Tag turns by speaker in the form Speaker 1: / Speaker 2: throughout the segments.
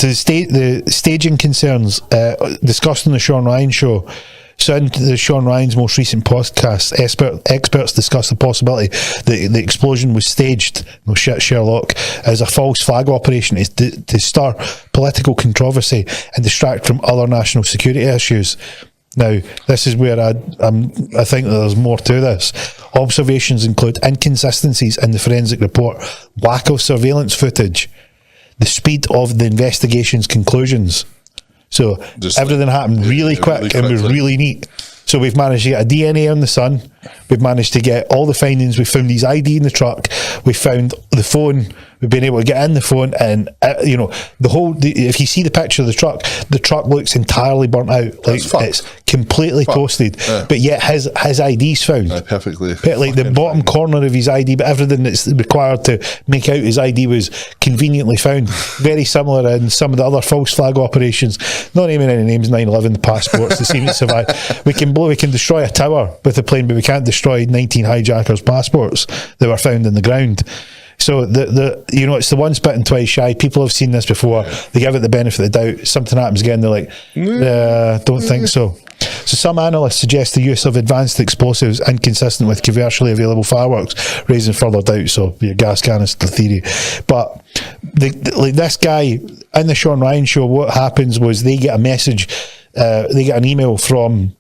Speaker 1: the staging concerns discussed on the Sean Ryan show. So in the Sean Ryan's most recent podcast, experts discussed the possibility that the explosion was staged, no shit Sherlock, as a false flag operation to stir political controversy and distract from other national security issues. Now, this is where I think that there's more to this. Observations include inconsistencies in the forensic report, lack of surveillance footage, the speed of the investigation's conclusions. So just everything happened really quick and was really neat. So we've managed to get a DNA on the son. We've managed to get all the findings. We found his ID in the truck. We found the phone. We've been able to get in the phone, and if you see the picture of the truck looks entirely burnt out. Like it's completely toasted. Yeah. But yet his ID's found.
Speaker 2: Perfectly.
Speaker 1: Like the bottom corner of his ID, but everything that's required to make out his ID was conveniently found. Very similar in some of the other false flag operations. Not naming any names, 9/11, the passports, they seem to survive. We can destroy a tower with a plane, but we can't destroy 19 hijackers' passports that were found in the ground. So it's the once bitten, twice shy. People have seen this before. They give it the benefit of the doubt. Something happens again, they're like, don't think so. So some analysts suggest the use of advanced explosives inconsistent with commercially available fireworks, raising further doubt. So your gas canister theory. But this guy in the Sean Ryan show, what happens was they get a message, they get an email from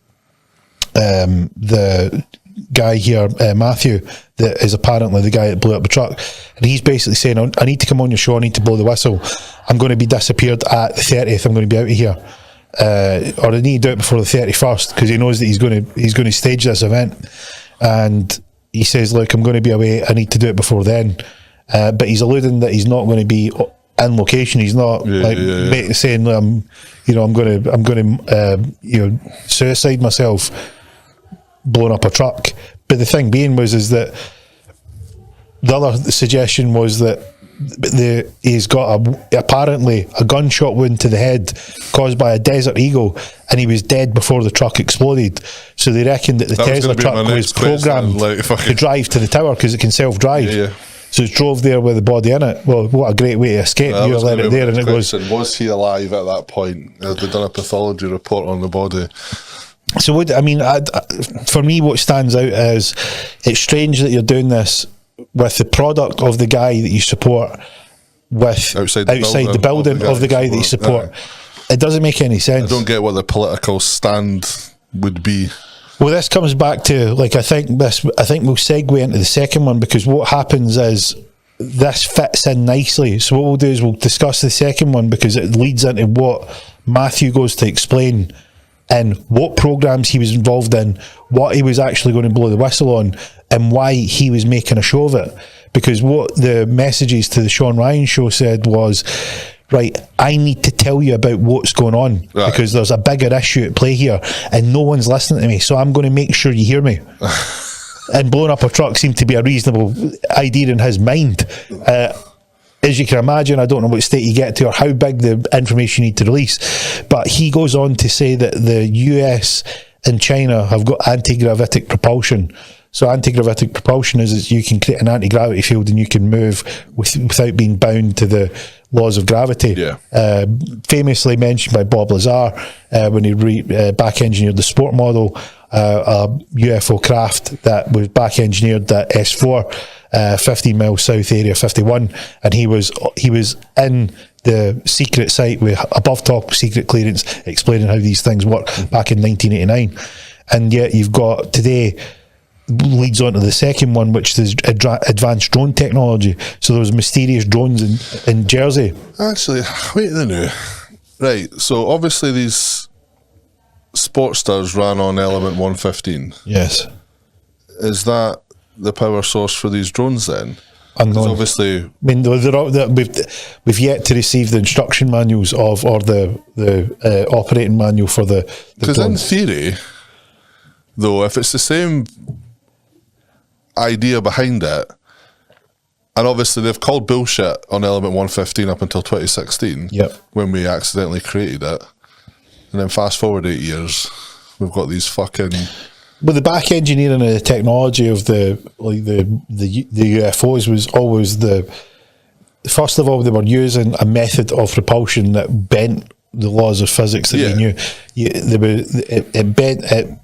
Speaker 1: the guy here, Matthew, that is apparently the guy that blew up the truck, and he's basically saying, I need to come on your show, I need to blow the whistle, I'm going to be disappeared at the 30th, I'm going to be out of here, or I need to do it before the 31st, because he knows that he's going to stage this event, and he says, look, I'm going to be away, I need to do it before then, but he's alluding that he's not going to be in location. He's not saying I'm going to suicide myself blowing up a truck. But the thing being is that the other suggestion was that he's got apparently a gunshot wound to the head caused by a Desert Eagle, and he was dead before the truck exploded. So they reckon that the Tesla truck was programmed to drive to the tower because it can self-drive. So it drove there with the body in it. Well, what a great way to escape. You let it there, and it
Speaker 2: was he alive at that point? Have they done a pathology report on the body?
Speaker 1: So for me, what stands out is it's strange that you're doing this with the product of the guy that you support with outside the building of the guy that you support. It doesn't make any sense.
Speaker 2: I don't get what the political stand would be.
Speaker 1: Well, this comes back to, I think we'll segue into the second one, because what happens is this fits in nicely. So what we'll do is we'll discuss the second one, because it leads into what Matthew goes to explain and what programs he was involved in, what he was actually going to blow the whistle on, and why he was making a show of it. Because what the messages to the Sean Ryan show said was, right, I need to tell you about what's going on, because there's a bigger issue at play here and no one's listening to me, so I'm going to make sure you hear me. And blowing up a truck seemed to be a reasonable idea in his mind. As you can imagine, I don't know what state you get to or how big the information you need to release, but he goes on to say that the US and China have got anti-gravitic propulsion. So anti-gravitic propulsion is you can create an anti-gravity field and you can move without being bound to the laws of gravity. Famously mentioned by Bob Lazar when he back-engineered the sport model, a UFO craft that was back-engineered at S4, 15 miles south area 51, and he was in the secret site with above top secret clearance explaining how these things work back in 1989. And yet you've got today leads on to the second one, which is advanced drone technology. So those mysterious drones in Jersey.
Speaker 2: Actually, wait a minute. Right, so obviously these Sportsters ran on Element 115.
Speaker 1: Yes.
Speaker 2: Is that the power source for these drones then?
Speaker 1: Unknown.
Speaker 2: Obviously,
Speaker 1: I mean, we've yet to receive the instruction manuals or the operating manual for the
Speaker 2: because in theory, though, if it's the same idea behind it, and obviously they've called bullshit on Element 115 up until 2016, when we accidentally created it, and then fast forward 8 years, we've got these fucking.
Speaker 1: But the back engineering and the technology of the UFOs was always the first of all, they were using a method of propulsion that bent the laws of physics that we knew. It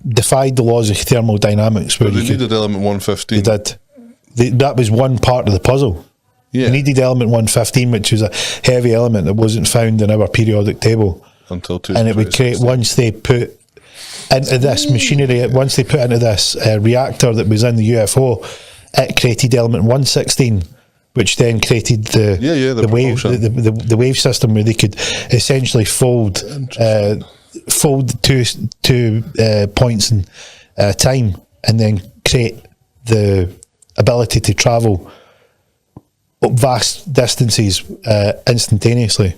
Speaker 1: defied the laws of thermodynamics.
Speaker 2: But they needed element 115.
Speaker 1: They did. That was one part of the puzzle.
Speaker 2: Yeah.
Speaker 1: They needed element 115, which was a heavy element that wasn't found in our periodic table.
Speaker 2: Until
Speaker 1: and it would create, once they put into this machinery, once they put into this reactor that was in the UFO, it created element 116, which then created the wave system where they could essentially fold two points in time and then create the ability to travel vast distances instantaneously.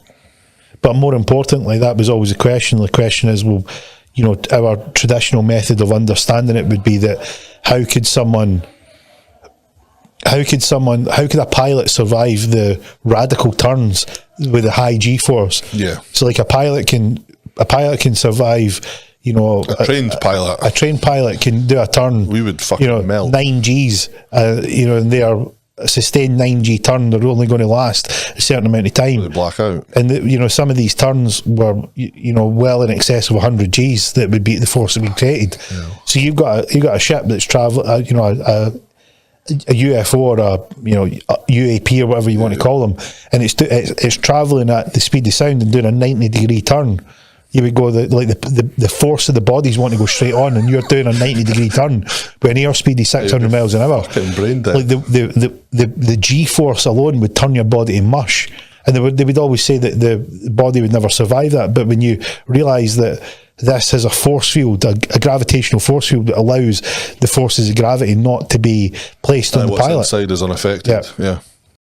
Speaker 1: But more importantly, that was always a question. The question is, well, you know, our traditional method of understanding it would be that how could a pilot survive the radical turns with a high G-force?
Speaker 2: Yeah.
Speaker 1: So like a pilot can survive, you know,
Speaker 2: a trained pilot
Speaker 1: can do a turn.
Speaker 2: We would fucking melt
Speaker 1: 9 Gs, you know, and they are a sustained 9G turn. They're only going to last a certain amount of time.
Speaker 2: They black out.
Speaker 1: And you know, some of these turns were, you know, well in excess of 100 Gs that would be the force that we created. Yeah. So you've got a ship that's traveling, you know, a UFO or a UAP or whatever you want to call them, and it's traveling at the speed of sound and doing a 90-degree turn. You would go the force of the bodies want to go straight on, and you're doing a 90-degree turn with an airspeed of 600 miles an hour.
Speaker 2: Brain dead.
Speaker 1: Like the G force alone would turn your body to mush, and they would always say that the body would never survive that. But when you realise that this has a force field, a gravitational force field that allows the forces of gravity not to be placed on the pilot.
Speaker 2: What's inside is unaffected. Yeah.